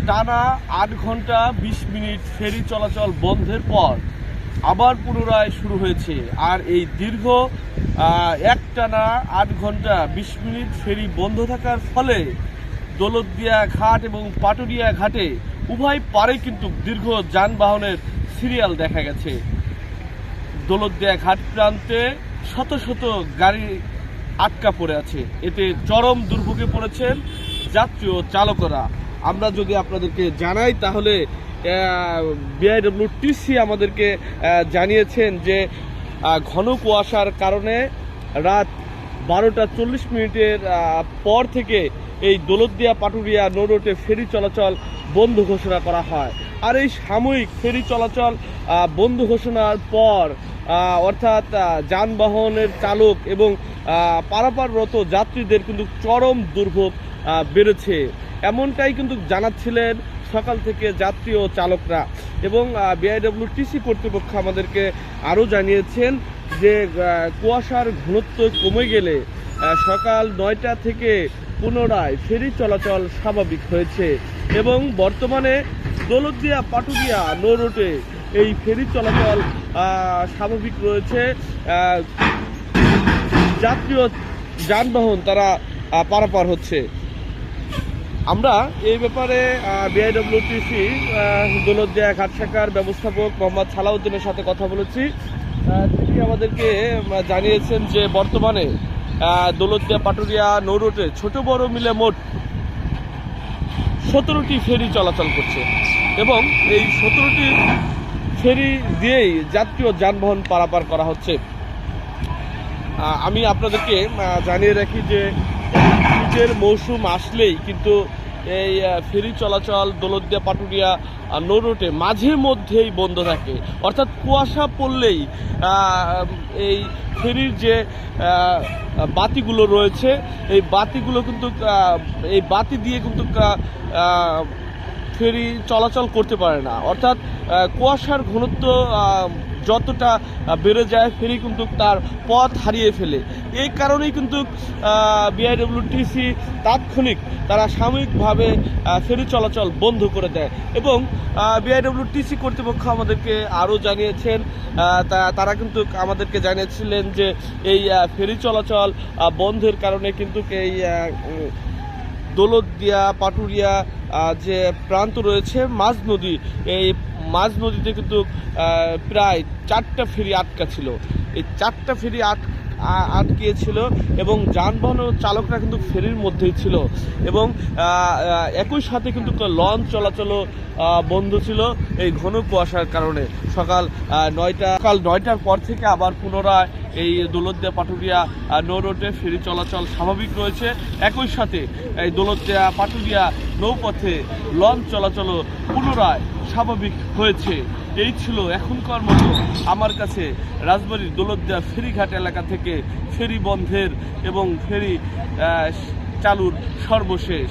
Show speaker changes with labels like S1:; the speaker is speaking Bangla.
S1: টানা ৮ ঘন্টা ২০ মিনিট ফেরি চলাচল বন্ধের পর আবার পুনরায় শুরু হয়েছে। আর এই দীর্ঘ একটানা ৮ ঘন্টা ২০ মিনিট ফেরি বন্ধ থাকার ফলে দৌলতদিয়া ঘাট এবং পাটুরিয়া ঘাটে উভয় পারে কিন্তু দীর্ঘ যানবাহনের সিরিয়াল দেখা গেছে। দৌলতদিয়া ঘাট প্রান্তে শত শত গাড়ি আটকা পড়ে আছে। এতে চরম দুর্ভোগে পড়েছেন যাত্রী ও চালকরা। আমরা যদি আপনাদেরকে জানাই তাহলে বিআইডব্লিউটিসি আমাদেরকে জানিয়েছেন যে ঘন কুয়াশার কারণে রাত 12টা 40 মিনিটের পর থেকে এই দৌলতদিয়া পাটুরিয়া নৌ রুটে ফেরি চলাচল বন্ধ ঘোষণা করা হয়। আর এই সাময়িক ফেরি চলাচল বন্ধ ঘোষণার পর অর্থাৎ যানবাহনের চালক এবং পারাপাররত যাত্রীদের কিন্তু চরম দুর্ভোগ বেড়েছে, এমনটাই কিন্তু জানাচ্ছিলেন সকাল থেকে যাত্রী ও চালকরা। এবং বিআইডব্লিউটিসি কর্তৃপক্ষ আমাদেরকে আরও জানিয়েছেন যে কুয়াশার ঘনত্ব কমে গেলে সকাল 9টা থেকে পুনরায় ফেরি চলাচল স্বাভাবিক হয়েছে এবং বর্তমানে দৌলতদিয়া পাটুরিয়া নৌ রুটে এই ফেরি চলাচল স্বাভাবিক রয়েছে। যাত্রী ও যানবাহন তারা পারাপার হচ্ছে। আমরা এই ব্যাপারে বিআইডব্লিউটিসি দৌলতদিয়া ঘাট শাখার ব্যবস্থাপক মোহাম্মদ সালাউদ্দিনের সাথে কথা বলেছি। তিনি আমাদেরকে জানিয়েছেন যে বর্তমানে দৌলতদিয়া পাটুরিয়া নৌ রুটে ছোট বড় মিলে মোট 17টি ফেরি চলাচল করছে এবং এই 17টি ফেরি দিয়েই যাত্রী ও যানবাহন পারাপার করা হচ্ছে। আমি আপনাদেরকে জানিয়ে রাখি যে শীতের মৌসুম আসলেই কিন্তু এই ফেরি চলাচল দৌলতদিয়া পাটুরিয়া নৌ রুটে মাঝে মধ্যেই বন্ধ থাকে, অর্থাৎ কুয়াশা পড়লেই এই ফেরির যে বাতিগুলো রয়েছে এই বাতিগুলো কিন্তু এই বাতি দিয়ে কিন্তু ফেরি চলাচল করতে পারে না। অর্থাৎ কুয়াশার ঘনত্ব যতটা বেড়ে যায় ফেরি কিন্তু তার পথ হারিয়ে ফেলে। এই কারণেই কিন্তু বিআইডব্লিউটিসি তাৎক্ষণিক তারা সাময়িকভাবে ফেরি চলাচল বন্ধ করে দেয় এবং বিআইডব্লিউটিসি কর্তৃপক্ষ আমাদেরকে আরও জানিয়েছেন, তারা কিন্তু আমাদেরকে জানিয়েছিলেন যে এই ফেরি চলাচল বন্ধের কারণে কিন্তু এই দৌলতদিয়া পাটুরিয়া যে প্রান্ত রয়েছে মাঝ নদী, এই মাঝ নদীতে কিন্তু প্রায় 4টা ফেরি আটকা ছিল। এই 4টা ফেরি আটকিয়েছিল এবং যানবাহন চালকরা কিন্তু ফেরির মধ্যেই ছিল এবং একই সাথে কিন্তু লঞ্চ চলাচলও বন্ধ ছিল এই ঘন কুয়াশার কারণে। সকাল 9টার পর থেকে আবার পুনরায় এই দৌলতদিয়া পাটুরিয়া নৌ রুটে ফেরি চলাচল স্বাভাবিক রয়েছে। একই সাথে এই দৌলতদিয়া পাটুরিয়া নৌপথে লঞ্চ চলাচলও পুনরায় স্বাভাবিক হয়েছে। এই ছিল এখনকার মতো আমার কাছে রাজবাড়ীর দৌলতদিয়া ফেরিঘাট এলাকা থেকে ফেরি বন্ধের এবং ফেরি চালুর সর্বশেষ।